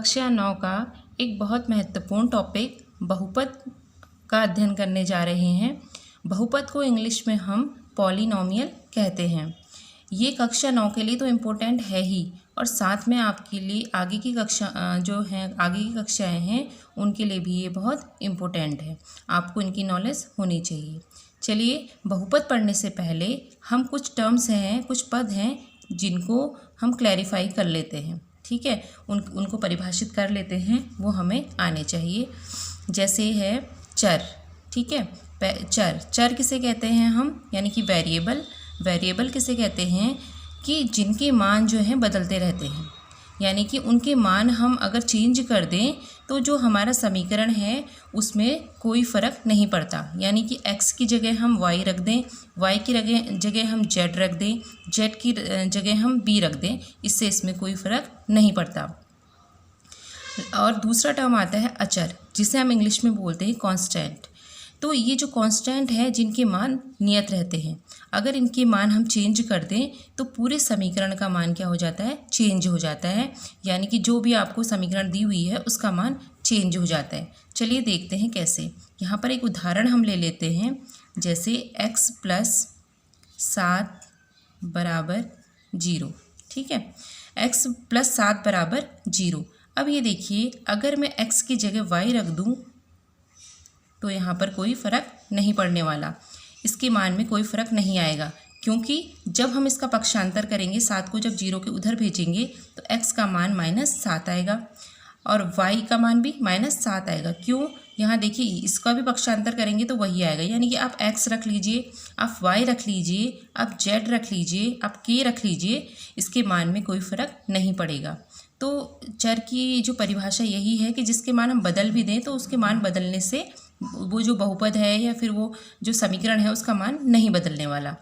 कक्षा 9 का एक बहुत महत्वपूर्ण टॉपिक बहुपद का अध्ययन करने जा रहे हैं। बहुपद को इंग्लिश में हम पॉलिनोमियल कहते हैं। ये कक्षा 9 के लिए तो इम्पोर्टेंट है ही, और साथ में आपके लिए आगे की कक्षाएं हैं उनके लिए भी ये बहुत इम्पोर्टेंट है। आपको इनकी नॉलेज होनी चाहिए। चलिए, बहुपद पढ़ने से पहले हम कुछ टर्म्स हैं, कुछ पद हैं जिनको हम क्लैरिफाई कर लेते हैं। ठीक है, उनको परिभाषित कर लेते हैं, वो हमें आने चाहिए। जैसे है चर। ठीक है, चर किसे कहते हैं हम, यानी कि वेरिएबल किसे कहते हैं कि जिनके मान जो हैं बदलते रहते हैं, यानी कि उनके मान हम अगर चेंज कर दें तो जो हमारा समीकरण है उसमें कोई फ़र्क नहीं पड़ता। यानी कि x की जगह हम y रख दें, y की जगह हम z रख दें, z की जगह हम b रख दें, इससे इसमें कोई फ़र्क नहीं पड़ता। और दूसरा टर्म आता है अचर, जिसे हम इंग्लिश में बोलते हैं कांस्टेंट। तो ये जो कांस्टेंट है जिनके मान नियत रहते हैं, अगर इनके मान हम चेंज कर दें तो पूरे समीकरण का मान क्या हो जाता है, चेंज हो जाता है। यानी कि जो भी आपको समीकरण दी हुई है उसका मान चेंज हो जाता है। चलिए देखते हैं कैसे। यहाँ पर एक उदाहरण हम ले लेते हैं, जैसे x + 7 = 0। ठीक है, x + 7 = 0। अब ये देखिए, अगर मैं x की जगह y रख दूँ तो यहाँ पर कोई फ़र्क नहीं पड़ने वाला, इसके मान में कोई फ़र्क नहीं आएगा, क्योंकि जब हम इसका पक्षांतर करेंगे, 7 को जब 0 के उधर भेजेंगे तो x का मान -7 आएगा और y का मान भी -7 आएगा। क्यों? यहाँ देखिए, इसका भी पक्षांतर करेंगे तो वही आएगा। यानी कि आप x रख लीजिए, आप y रख लीजिए, आप z रख लीजिए, आप k रख लीजिए, इसके मान में कोई फ़र्क नहीं पड़ेगा। तो चर की जो परिभाषा यही है कि जिसके मान हम बदल भी दें तो उसके मान बदलने से वो जो बहुपद है या फिर वो जो समीकरण है उसका मान नहीं बदलने वाला।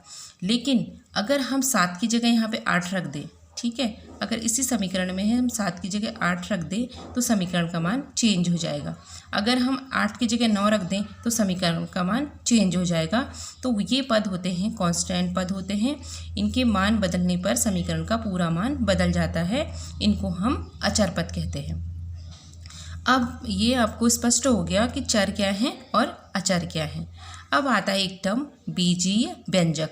लेकिन अगर हम 7 की जगह यहाँ पे 8 रख दें, ठीक है, अगर इसी समीकरण में हम 7 की जगह 8 रख दें तो समीकरण का मान चेंज हो जाएगा। अगर हम 8 की जगह 9 रख दें तो समीकरण का मान चेंज हो जाएगा। तो ये पद होते हैं कांस्टेंट पद होते हैं। इनके मान बदलने पर समीकरण का पूरा मान बदल जाता है। इनको हम अचर पद कहते हैं। अब ये आपको स्पष्ट हो गया कि चर क्या है और अचर क्या है। अब आता है एक टर्म बीजीय व्यंजक।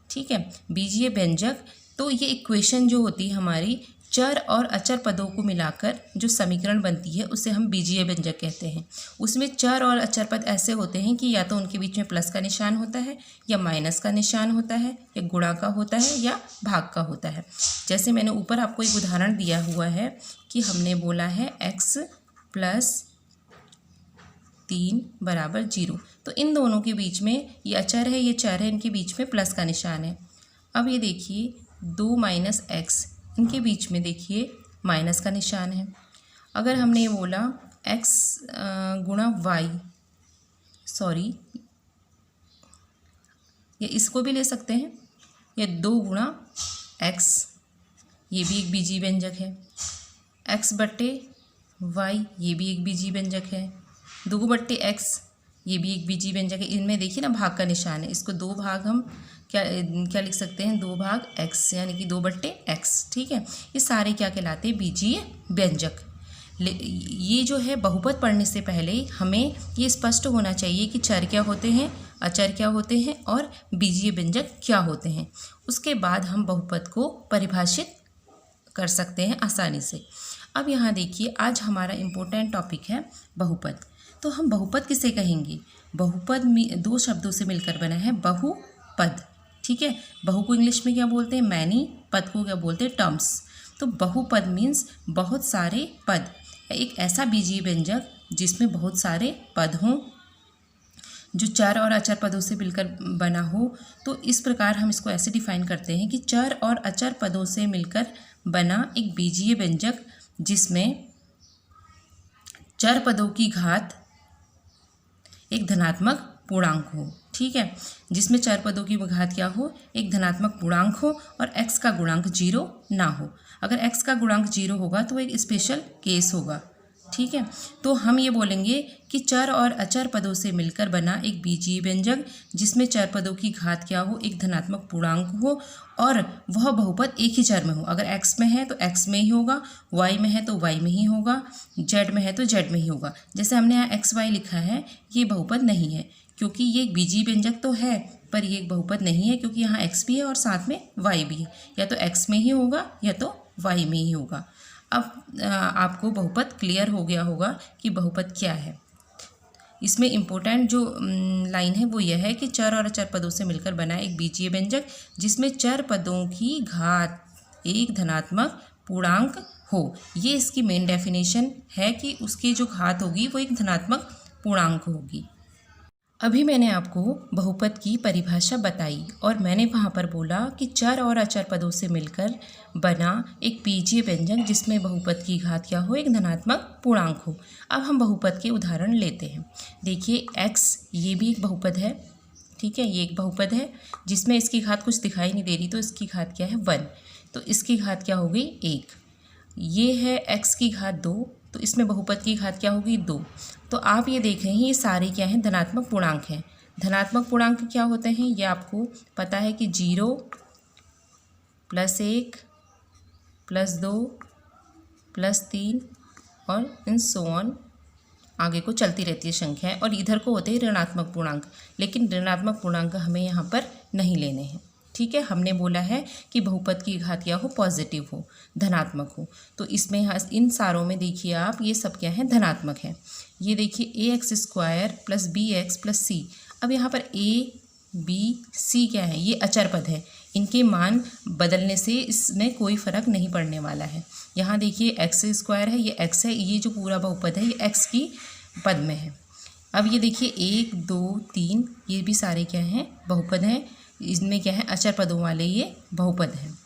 ठीक है, बीजीय व्यंजक, तो ये इक्वेशन जो होती है हमारी, चर और अचर पदों को मिलाकर जो समीकरण बनती है उसे हम बीजीय व्यंजक कहते हैं। उसमें चर और अचर पद ऐसे होते हैं कि या तो उनके बीच में प्लस का निशान होता है, या माइनस का निशान होता है, या गुणा का होता है, या भाग का होता है। जैसे मैंने ऊपर आपको एक उदाहरण दिया हुआ है कि हमने बोला है x + 3 = 0। तो इन दोनों के बीच में, ये अचर है ये चर है, इनके बीच में प्लस का निशान है। अब ये देखिए 2 - x, इनके बीच में देखिए माइनस का निशान है। अगर हमने ये बोला x × y, सॉरी, या इसको भी ले सकते हैं, या 2 × x, ये भी एक बीजीय व्यंजक है। x/y, ये भी एक बीजीय व्यंजक है। 2/x, ये भी एक बीजीय व्यंजक है। इनमें देखिए ना भाग का निशान है, इसको 2 भाग हम क्या लिख सकते हैं, 2 भाग x, यानी कि 2/x। ठीक है, ये सारे क्या कहलाते हैं, बीजीय व्यंजक। ये जो है बहुपद पढ़ने से पहले हमें ये स्पष्ट होना चाहिए कि चर क्या होते हैं, अचर क्या होते हैं और बीजीय व्यंजक क्या होते हैं। उसके बाद हम बहुपद को परिभाषित कर सकते हैं आसानी से। अब यहाँ देखिए, आज हमारा इम्पोर्टेंट टॉपिक है बहुपद। तो हम बहुपद किसे कहेंगे? बहुपद 2 शब्दों से मिलकर बना है बहुपद। ठीक है, बहु को इंग्लिश में क्या बोलते हैं, मैनी, पद को क्या बोलते हैं, टर्म्स। तो बहुपद मीन्स बहुत सारे पद, एक ऐसा बीजीय व्यंजक जिसमें बहुत सारे पद हों, जो चर और अचर पदों से मिलकर बना हो। तो इस प्रकार हम इसको ऐसे डिफाइन करते हैं कि चर और अचर पदों से मिलकर बना एक बीजीय व्यंजक जिसमें चर पदों की घात एक धनात्मक पूर्णांक हो। ठीक है, जिसमें चर पदों की घात क्या हो, एक धनात्मक पूर्णांक हो, और x का गुणांक 0 ना हो। अगर x का गुणांक 0 होगा तो एक स्पेशल केस होगा। ठीक है, तो हम ये बोलेंगे कि चर और अचर पदों से मिलकर बना एक बीजीय व्यंजक जिसमें चर पदों की घात क्या हो, एक धनात्मक पूर्णांक हो और वह बहुपद एक ही चर में हो। अगर x में है तो x में ही होगा, y में है तो y में ही होगा, z में है तो z में ही होगा। जैसे हमने यहाँ xy लिखा है, ये बहुपद नहीं है क्योंकि ये एक बीजीय व्यंजक तो है पर ये एक बहुपद नहीं है क्योंकि यहाँ x भी है और साथ में y भी है। या तो x में ही होगा या तो y में ही होगा। अब आपको बहुपद क्लियर हो गया होगा कि बहुपद क्या है। इसमें इम्पोर्टेंट जो लाइन है वो यह है कि चर और अचर पदों से मिलकर बना एक बीजीय व्यंजक जिसमें चर पदों की घात एक धनात्मक पूर्णांक हो। ये इसकी मेन डेफिनेशन है कि उसकी जो घात होगी वो एक धनात्मक पूर्णांक होगी। अभी मैंने आपको बहुपद की परिभाषा बताई और मैंने वहाँ पर बोला कि चर और अचर पदों से मिलकर बना एक बीजीय व्यंजक जिसमें बहुपद की घात क्या हो, एक धनात्मक पूर्णांक हो। अब हम बहुपद के उदाहरण लेते हैं। देखिए x ये भी एक बहुपद है, ठीक है, ये एक बहुपद है जिसमें इसकी घात कुछ दिखाई नहीं दे रही तो इसकी घात क्या है 1, तो इसकी घात क्या होगी 1। ये है x की घात 2, तो इसमें बहुपद की घात क्या होगी 2। तो आप ये देख रहे हैं ये सारे क्या हैं, धनात्मक पूर्णांक हैं। धनात्मक पूर्णांक क्या होते हैं ये आपको पता है कि 0 +1 +2 +3 और इन सो ऑन आगे को चलती रहती है संख्याएं, और इधर को होते हैं ऋणात्मक पूर्णांक, लेकिन ऋणात्मक पूर्णांक हमें यहाँ पर नहीं लेने हैं। ठीक है, हमने बोला है कि बहुपद की घात क्या हो, पॉजिटिव हो, धनात्मक हो। तो इसमें यहाँ इन सारों में देखिए आप ये सब क्या है, धनात्मक है। ये देखिए ax² + bx + c। अब यहाँ पर a b c क्या है, ये अचर पद है, इनके मान बदलने से इसमें कोई फ़र्क नहीं पड़ने वाला है। यहाँ देखिए x² है, ये x है, ये जो पूरा बहुपद है ये x की पद में है। अब ये देखिए 1 2 3 ये भी सारे क्या हैं, बहुपद हैं। इसमें क्या है, अचर पदों वाले ये बहुपद हैं।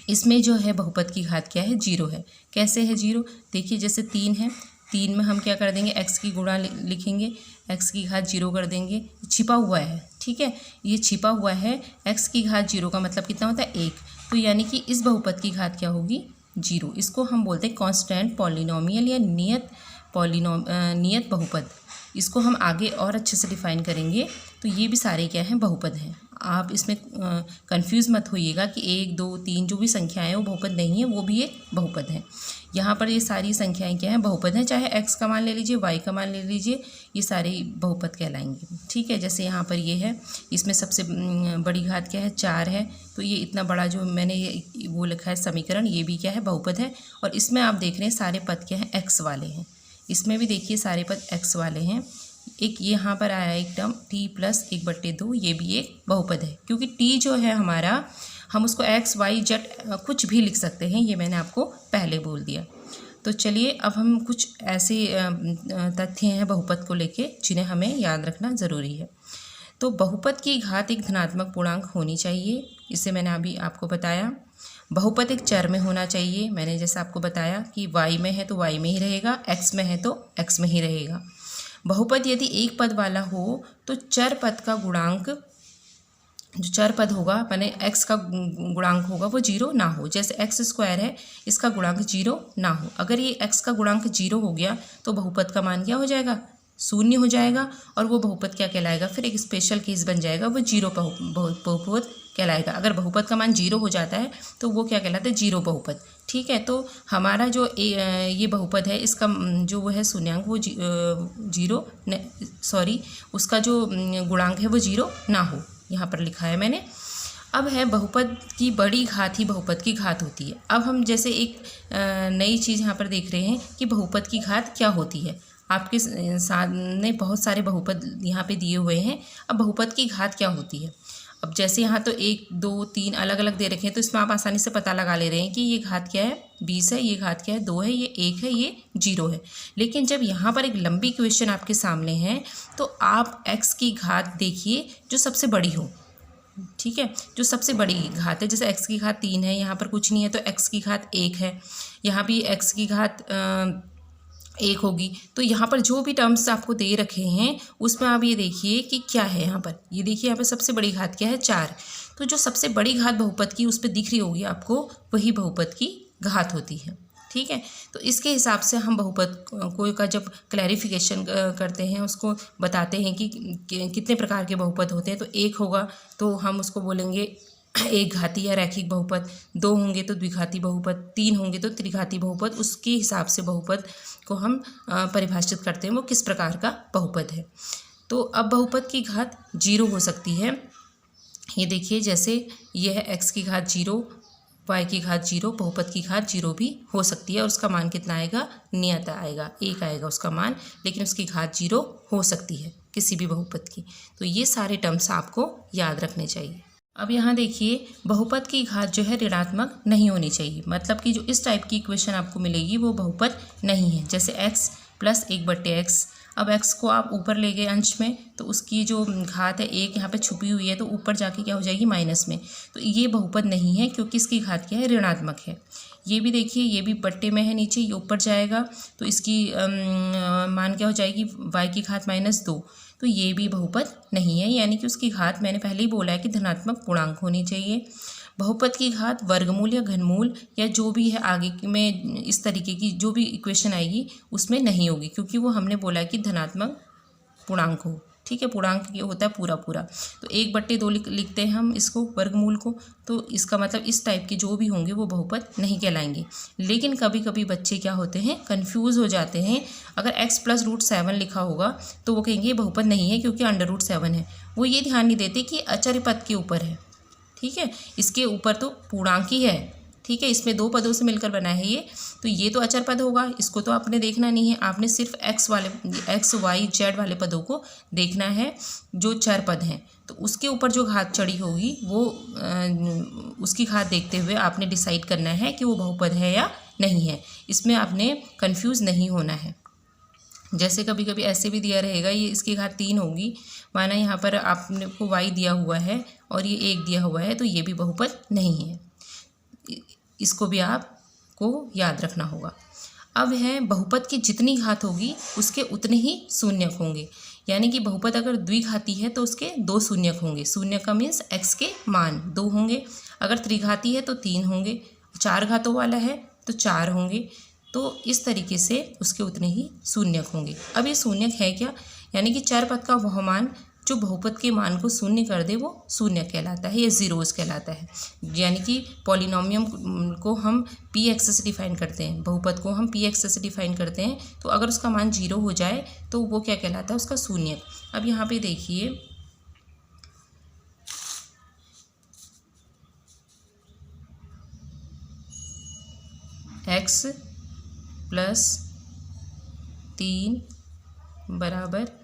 इसमें जो है बहुपद की घात क्या है, 0 है। कैसे है 0, देखिए जैसे 3 है, 3 में हम क्या कर देंगे, x की गुणा लिखेंगे, x की घात 0 कर देंगे, छिपा हुआ है, ठीक है, ये छिपा हुआ है। x की घात 0 का मतलब कितना होता है 1, तो यानी कि इस बहुपद की घात क्या होगी 0। इसको हम बोलते हैं कांस्टेंट पॉलिनोमियल या नियत बहुपद। इसको हम आगे और अच्छे से डिफाइन करेंगे। तो ये भी सारे क्या हैं, बहुपद हैं। आप इसमें कंफ्यूज मत होइएगा कि 1 2 3 जो भी संख्याएं हैं वो बहुपद नहीं है, वो भी एक बहुपद है। यहाँ पर ये सारी संख्याएं क्या हैं, बहुपद हैं। चाहे x का मान ले लीजिए, y का मान ले लीजिए, ये सारे बहुपद कहलाएंगे। ठीक है, जैसे यहाँ पर ये है, इसमें सबसे बड़ी घात क्या है, 4 है, तो ये इतना बड़ा जो मैंने वो लिखा है समीकरण, ये भी क्या है, बहुपद है। और इसमें आप देख रहे हैं सारे पद क्या हैं, x वाले हैं। इसमें भी देखिए सारे पद x वाले हैं। एक यहाँ पर आया एक टर्म t + 1/2, ये भी एक बहुपद है, क्योंकि t जो है हमारा, हम उसको x y z कुछ भी लिख सकते हैं, ये मैंने आपको पहले बोल दिया। तो चलिए अब हम कुछ ऐसे तथ्य हैं बहुपद को लेके जिन्हें हमें याद रखना ज़रूरी है। तो बहुपद की घात एक धनात्मक पूर्णांक होनी चाहिए, इसे मैंने अभी आपको बताया। बहुपद एक चर में होना चाहिए, मैंने जैसा आपको बताया कि y में है तो y में ही रहेगा, x में है तो x में ही रहेगा। बहुपद यदि एक पद वाला हो तो चर पद का गुणांक, जो चर पद होगा माने x का गुणांक होगा वो 0 ना हो। जैसे x² है, इसका गुणांक 0 ना हो। अगर ये x का गुणांक 0 हो गया तो बहुपद का मान क्या हो जाएगा, 0 हो जाएगा, और वो बहुपद क्या कहलाएगा, फिर एक स्पेशल केस बन जाएगा, वो 0 बहुपद कहलाएगा। अगर बहुपद का मान 0 हो जाता है तो वो क्या कहलाता है, 0 बहुपद। ठीक है, तो हमारा जो ये बहुपद है, इसका जो वो है शून्यांक वो 0 सॉरी उसका जो गुणांक है वो 0 ना हो, यहाँ पर लिखा है मैंने। अब है बहुपद की बड़ी घात ही बहुपद की घात होती है। अब हम जैसे एक नई चीज़ यहाँ पर देख रहे हैं कि बहुपद की घात क्या होती है। आपके सामने बहुत सारे बहुपद यहाँ पे दिए हुए हैं। अब बहुपद की घात क्या होती है, अब जैसे यहाँ तो 1 2 3 अलग अलग दे रखे हैं, तो इसमें आप आसानी से पता लगा ले रहे हैं कि ये घात क्या है, 20 है, ये घात क्या है, 2 है, ये 1 है, ये 0 है। लेकिन जब यहाँ पर एक लंबी क्वेश्चन आपके सामने है तो आप x की घात देखिए जो सबसे बड़ी हो। ठीक है, जो सबसे बड़ी घात है, जैसे x की घात 3 है, यहाँ पर कुछ नहीं है तो x की घात 1 है, यहाँ भी x की घात 1 होगी। तो यहाँ पर जो भी टर्म्स आपको दे रखे हैं उसमें आप ये देखिए कि क्या है, यहाँ पर ये देखिए, यहाँ पर सबसे बड़ी घात क्या है, 4। तो जो सबसे बड़ी घात बहुपद की उस पर दिख रही होगी आपको, वही बहुपद की घात होती है। ठीक है। तो इसके हिसाब से हम बहुपद को का जब क्लैरिफिकेशन करते हैं, उसको बताते हैं कि कितने प्रकार के बहुपद होते हैं। तो एक होगा तो हम उसको बोलेंगे एक घाती या रैखिक बहुपद, दो होंगे तो द्विघाती बहुपद, तीन होंगे तो त्रिघाती बहुपद। उसके हिसाब से बहुपद को हम परिभाषित करते हैं वो किस प्रकार का बहुपद है। तो अब बहुपद की घात 0 हो सकती है। ये देखिए, जैसे यह x की घात 0, y की घात 0, बहुपद की घात 0 भी हो सकती है। और उसका मान कितना आएगा? नियत आएगा, 1 आएगा उसका मान, लेकिन उसकी घात 0 हो सकती है किसी भी बहुपद की। तो ये सारे टर्म्स आपको याद रखने चाहिए। अब यहाँ देखिए, बहुपद की घात जो है ऋणात्मक नहीं होनी चाहिए, मतलब कि जो इस टाइप की इक्वेशन आपको मिलेगी वो बहुपद नहीं है। जैसे x प्लस 1/x, अब x को आप ऊपर ले गए अंश में, तो उसकी जो घात है 1 यहाँ पे छुपी हुई है, तो ऊपर जाके क्या हो जाएगी? माइनस में। तो ये बहुपद नहीं है, क्योंकि इसकी घात क्या है? ऋणात्मक है। ये भी देखिए, ये भी बट्टे में है नीचे, ये ऊपर जाएगा तो इसकी मान क्या हो जाएगी? y की घात -2। तो ये भी बहुपद नहीं है, यानी कि उसकी घात मैंने पहले ही बोला है कि धनात्मक पूर्णांक होनी चाहिए। बहुपद की घात वर्गमूल या घनमूल या जो भी है आगे में इस तरीके की जो भी इक्वेशन आएगी उसमें नहीं होगी, क्योंकि वो हमने बोला है कि धनात्मक पूर्णांक हो। ठीक है, पूर्णांक ये होता है पूरा पूरा। तो 1/2 लिखते हैं हम इसको, वर्गमूल को। तो इसका मतलब इस टाइप के जो भी होंगे वो बहुपद नहीं कहलाएंगे। लेकिन कभी कभी बच्चे क्या होते हैं? कन्फ्यूज़ हो जाते हैं। अगर x + √7 लिखा होगा तो वो कहेंगे ये बहुपद नहीं है क्योंकि √7 है। वो ये ध्यान नहीं देते कि अचर पद के ऊपर है। ठीक है, इसके ऊपर तो पूर्णांक ही है। ठीक है, इसमें 2 पदों से मिलकर बना है ये, तो ये तो अचर पद होगा, इसको तो आपने देखना नहीं है। आपने सिर्फ x, y, z वाले पदों को देखना है जो चर पद हैं। तो उसके ऊपर जो घात चढ़ी होगी वो उसकी घात देखते हुए आपने डिसाइड करना है कि वो बहुपद है या नहीं है। इसमें आपने कंफ्यूज नहीं होना है। जैसे कभी कभी ऐसे भी दिया रहेगा, ये इसकी घात 3 होगी, माना यहाँ पर आपने को y दिया हुआ है और ये 1 दिया हुआ है, तो ये भी बहुपद नहीं है। इसको भी आपको याद रखना होगा। अब है बहुपद की जितनी घात होगी उसके उतने ही शून्यक होंगे, यानी कि बहुपद अगर द्विघाती है तो उसके 2 शून्यक होंगे। शून्यक का मीन्स x के मान 2 होंगे। अगर त्रिघाती है तो 3 होंगे। 4 घातों वाला है तो 4 होंगे। तो इस तरीके से उसके उतने ही शून्यक होंगे। अब ये शून्यक है क्या? यानी कि चर पद का वह मान जो बहुपद के मान को शून्य कर दे वो शून्य कहलाता है, ये ज़ीरोज़ कहलाता है। यानी कि पॉलिनोमियम को हम px से डिफाइन करते हैं, बहुपद को हम px से डिफाइन करते हैं। तो अगर उसका मान 0 हो जाए तो वो क्या कहलाता है? उसका शून्यक। अब यहाँ पे देखिए, x + 3 =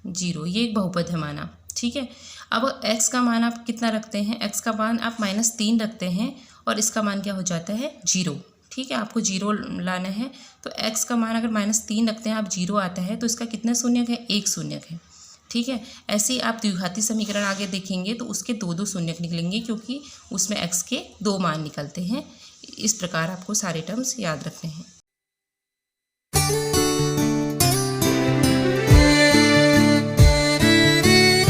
0, ये एक बहुपद है माना। ठीक है, अब x का मान आप कितना रखते हैं? x का मान आप -3 रखते हैं और इसका मान क्या हो जाता है? 0। ठीक है, आपको 0 लाना है। तो x का मान अगर -3 रखते हैं, आप 0 आता है, तो इसका कितने शून्यक है? 1 शून्यक है। ठीक है, ऐसे ही आप द्विघाती समीकरण आगे देखेंगे तो उसके 2 शून्यक निकलेंगे, क्योंकि उसमें x के 2 मान निकलते हैं। इस प्रकार आपको सारे टर्म्स याद रखने हैं।